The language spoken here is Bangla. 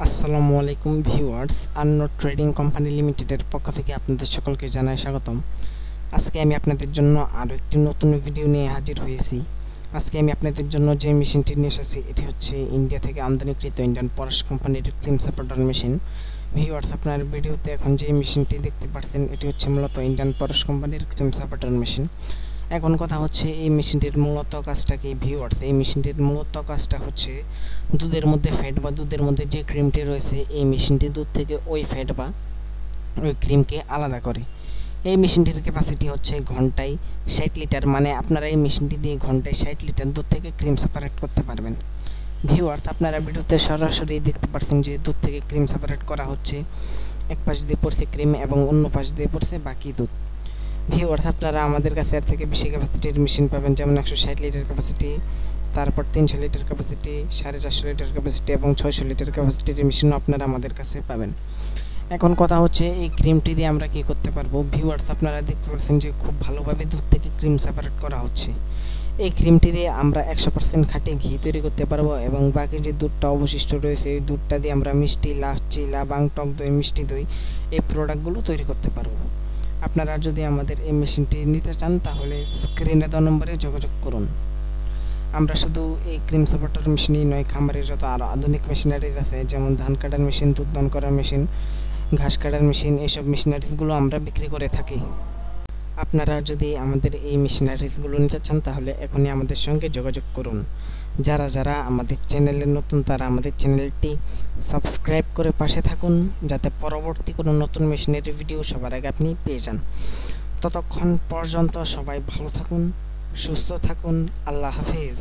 আসসালামু আলাইকুম ভিউয়ার্স, আন্নো ট্রেডিং কোম্পানি লিমিটেডের পক্ষ থেকে আপনাদের সকলকে জানাই স্বাগতম। আজকে আমি আপনাদের জন্য আরও একটি নতুন ভিডিও নিয়ে হাজির হয়েছি। আজকে আমি আপনাদের জন্য যে মেশিনটি নিয়ে এসেছি এটি হচ্ছে ইন্ডিয়া থেকে আমদানিকৃত ইন্ডিয়ান পরশ কোম্পানির ক্রিম সাপোর্টার মেশিন। ভিউয়ার্স, আপনার ভিডিওতে এখন যে মেশিনটি দেখতে পাচ্ছেন এটি হচ্ছে মূলত ইন্ডিয়ান পরশ কোম্পানির ক্রিম সাপোর্টার মেশিন। এখন কথা হচ্ছে এই মেশিনটির মূলত কাজটা কি ভিউয়ার্স। এই মেশিনটির মূলত কাজটা হচ্ছে দুধের মধ্যে ফ্যাট বা দুধের মধ্যে যে ক্রিমটি রয়েছে এই মেশিনটি দুধ থেকে ওই ফ্যাট বা ওই ক্রিমকে আলাদা করে। এই মেশিনটির ক্যাপাসিটি হচ্ছে ঘন্টায় 60 লিটার, মানে আপনারা এই মেশিনটি দিয়ে ঘন্টায় 60 লিটার দুধ থেকে ক্রিম সেপারেট করতে পারবেন। ভিউয়ার্স, আপনারা ভিডিওতে সরাসরি দেখতে পাচ্ছেন যে দুধ থেকে ক্রিম সেপারেট করা হচ্ছে। এক পাশ দিয়ে পড়ছে ক্রিম এবং অন্য পাশ দিয়ে পড়ছে বাকি দুধ। ভিউয়ার্স, আপনারা আমাদের কাছে এর থেকে বেশি ক্যাপাসিটির মেশিন পাবেন, যেমন 160 লিটার ক্যাপাসিটি, তারপর 300 লিটার ক্যাপাসিটি, 450 লিটার ক্যাপাসিটি এবং 600 লিটার ক্যাপাসিটির মেশিনও আপনারা আমাদের কাছে পাবেন। এখন কথা হচ্ছে এই ক্রিমটি দিয়ে আমরা কি করতে পারবো। ভিউয়ার্স, আপনারা দেখতে পাচ্ছেন যে খুব ভালোভাবে দুধ থেকে ক্রিম সেপারেট করা হচ্ছে। এই ক্রিমটি দিয়ে আমরা 100% খাঁটি ঘি তৈরি করতে পারবো এবং বাকি যে দুধটা অবশিষ্ট রয়েছে এই দুধটা দিয়ে আমরা মিষ্টি, লাচ্ছি, লাবাং, টক দই, মিষ্টি দই এই প্রোডাক্টগুলো তৈরি করতে পারবো। আপনারা যদি আমাদের এই মেশিনটি নিতে চান তাহলে স্ক্রিনে দেওয়া নম্বরে যোগাযোগ করুন। আমরা শুধু এই ক্রিম সাপোর্টার মেশিনই নয়, খামারের যত আরও আধুনিক মেশিনারিজ আছে যেমন ধান কাটার মেশিন, দুধ দান করার মেশিন, ঘাস কাটার মেশিন, এইসব মেশিনারিজগুলো আমরা বিক্রি করে থাকি। আপনারা যদি আমাদের এই মেশিনারিজগুলো নিতে চান তাহলে এখনই আমাদের সঙ্গে যোগাযোগ করুন। যারা যারা আমাদের চ্যানেলে নতুন তারা আমাদের চ্যানেলটি সাবস্ক্রাইব করে পাশে থাকুন, যাতে পরবর্তী কোনো নতুন মেশিনারি ভিডিও সবার আগে আপনি পেয়ে যান। ততক্ষণ পর্যন্ত সবাই ভালো থাকুন, সুস্থ থাকুন। আল্লাহ হাফেজ।